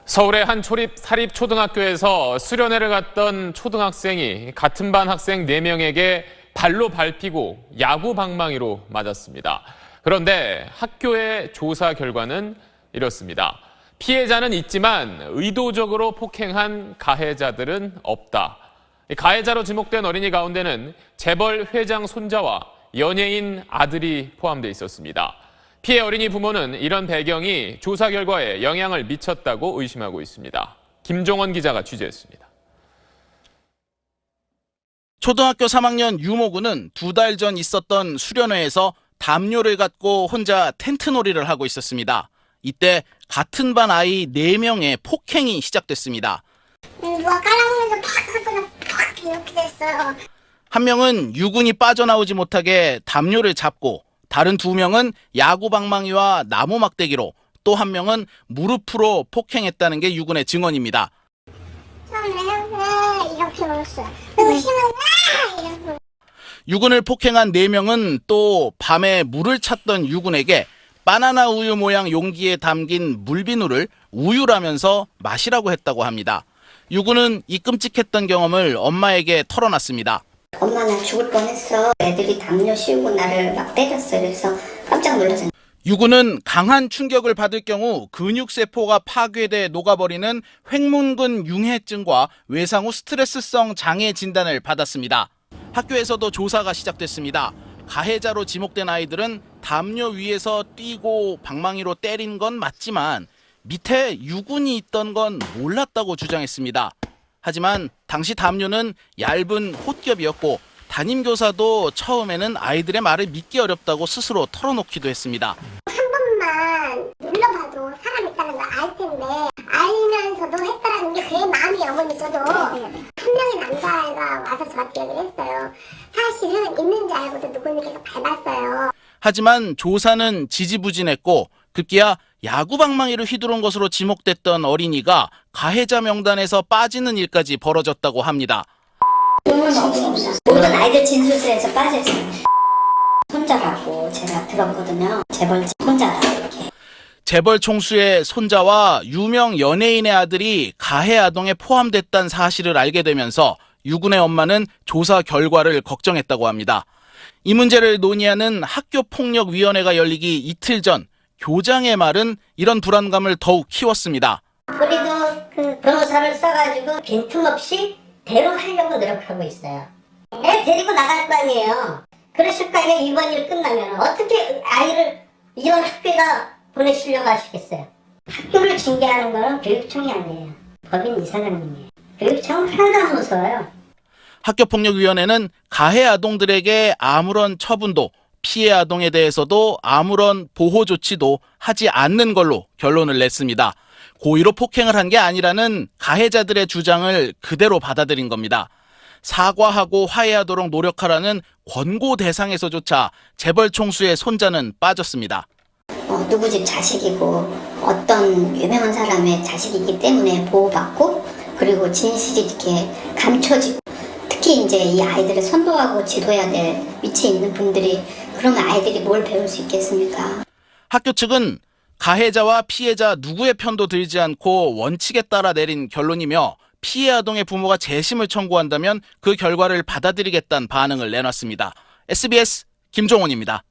서울의 한 사립초등학교에서 수련회를 갔던 초등학생이 같은 반 학생 4명에게 발로 밟히고 야구 방망이로 맞았습니다. 그런데 학교의 조사 결과는 이렇습니다. 피해자는 있지만 의도적으로 폭행한 가해자들은 없다. 가해자로 지목된 어린이 가운데는 재벌 회장 손자와 연예인 아들이 포함돼 있었습니다. 피해 어린이 부모는 이런 배경이 조사 결과에 영향을 미쳤다고 의심하고 있습니다. 김종원 기자가 취재했습니다. 초등학교 3학년 유모군은 2달 전 있었던 수련회에서 담요를 갖고 혼자 텐트놀이를 하고 있었습니다. 이때 같은 반 아이 4명의 폭행이 시작됐습니다. 누가 깔아보면서 팍 하고 팍 이렇게 됐어요. 한 명은 유군이 빠져나오지 못하게 담요를 잡고 다른 2명은 야구 방망이와 나무 막대기로 또 한 명은 무릎으로 폭행했다는 게 유군의 증언입니다. 처음에는 이렇게 울었어요. 너무 심하다 이러고. 유군을 폭행한 4명은 또 밤에 물을 찾던 유군에게 바나나 우유 모양 용기에 담긴 물비누를 우유라면서 마시라고 했다고 합니다. 유군은 이 끔찍했던 경험을 엄마에게 털어놨습니다. 엄마 나 죽을 뻔했어. 애들이 담요 씌우고 나를 막 때렸어. 그래서 깜짝 놀랐어요. 유군은 강한 충격을 받을 경우 근육세포가 파괴돼 녹아버리는 횡문근 융해증과 외상 후 스트레스성 장애 진단을 받았습니다. 학교에서도 조사가 시작됐습니다. 가해자로 지목된 아이들은 담요 위에서 뛰고 방망이로 때린 건 맞지만 밑에 유군이 있던 건 몰랐다고 주장했습니다. 하지만 당시 담요는 얇은 홑겹이었고 담임교사도 처음에는 아이들의 말을 믿기 어렵다고 스스로 털어놓기도 했습니다. 한 번만 눌러봐도 사람 있다는 걸 알 텐데 알면서도 했다라는 게 그의 마음이 영원히 있어도 한 명의 남자아이가 와서 저한테 얘기를 했어요. 사실은 있는 줄 알고도 누구는 계속 밟았어요. 하지만 조사는 지지부진했고 급기야 야구 방망이를 휘두른 것으로 지목됐던 어린이가 가해자 명단에서 빠지는 일까지 벌어졌다고 합니다. 모든 아이들 진술서에서 빠져있어요. 손자라고 제가 들었거든요. 재벌 손자다 이렇게. 재벌 총수의 손자와 유명 연예인의 아들이 가해 아동에 포함됐다는 사실을 알게 되면서 유군의 엄마는 조사 결과를 걱정했다고 합니다. 이 문제를 논의하는 학교폭력위원회가 열리기 이틀 전 교장의 말은 이런 불안감을 더욱 키웠습니다. 우리도 그 변호사를 써가지고 빈틈없이 대응하려고 노력하고 있어요. 애 데리고 나갈 거 아니에요. 그러실 거 아니에요. 이번 일 끝나면 어떻게 아이를 이런 학교에다 보내시려고 하시겠어요. 학교를 징계하는 거는 교육청이 아니에요. 법인 이사장님이에요. 교육청은 하나도 안 무서워요. 학교폭력위원회는 가해 아동들에게 아무런 처분도 피해 아동에 대해서도 아무런 보호 조치도 하지 않는 걸로 결론을 냈습니다. 고의로 폭행을 한 게 아니라는 가해자들의 주장을 그대로 받아들인 겁니다. 사과하고 화해하도록 노력하라는 권고 대상에서조차 재벌 총수의 손자는 빠졌습니다. 누구 집 자식이고 어떤 유명한 사람의 자식이기 때문에 보호받고 그리고 진실이 이렇게 감춰지고 특히 이제 이 아이들을 선도하고 지도해야 될 위치에 있는 분들이 그러면 아이들이 뭘 배울 수 있겠습니까? 학교 측은 가해자와 피해자 누구의 편도 들지 않고 원칙에 따라 내린 결론이며 피해 아동의 부모가 재심을 청구한다면 그 결과를 받아들이겠다는 반응을 내놨습니다. SBS 김종원입니다.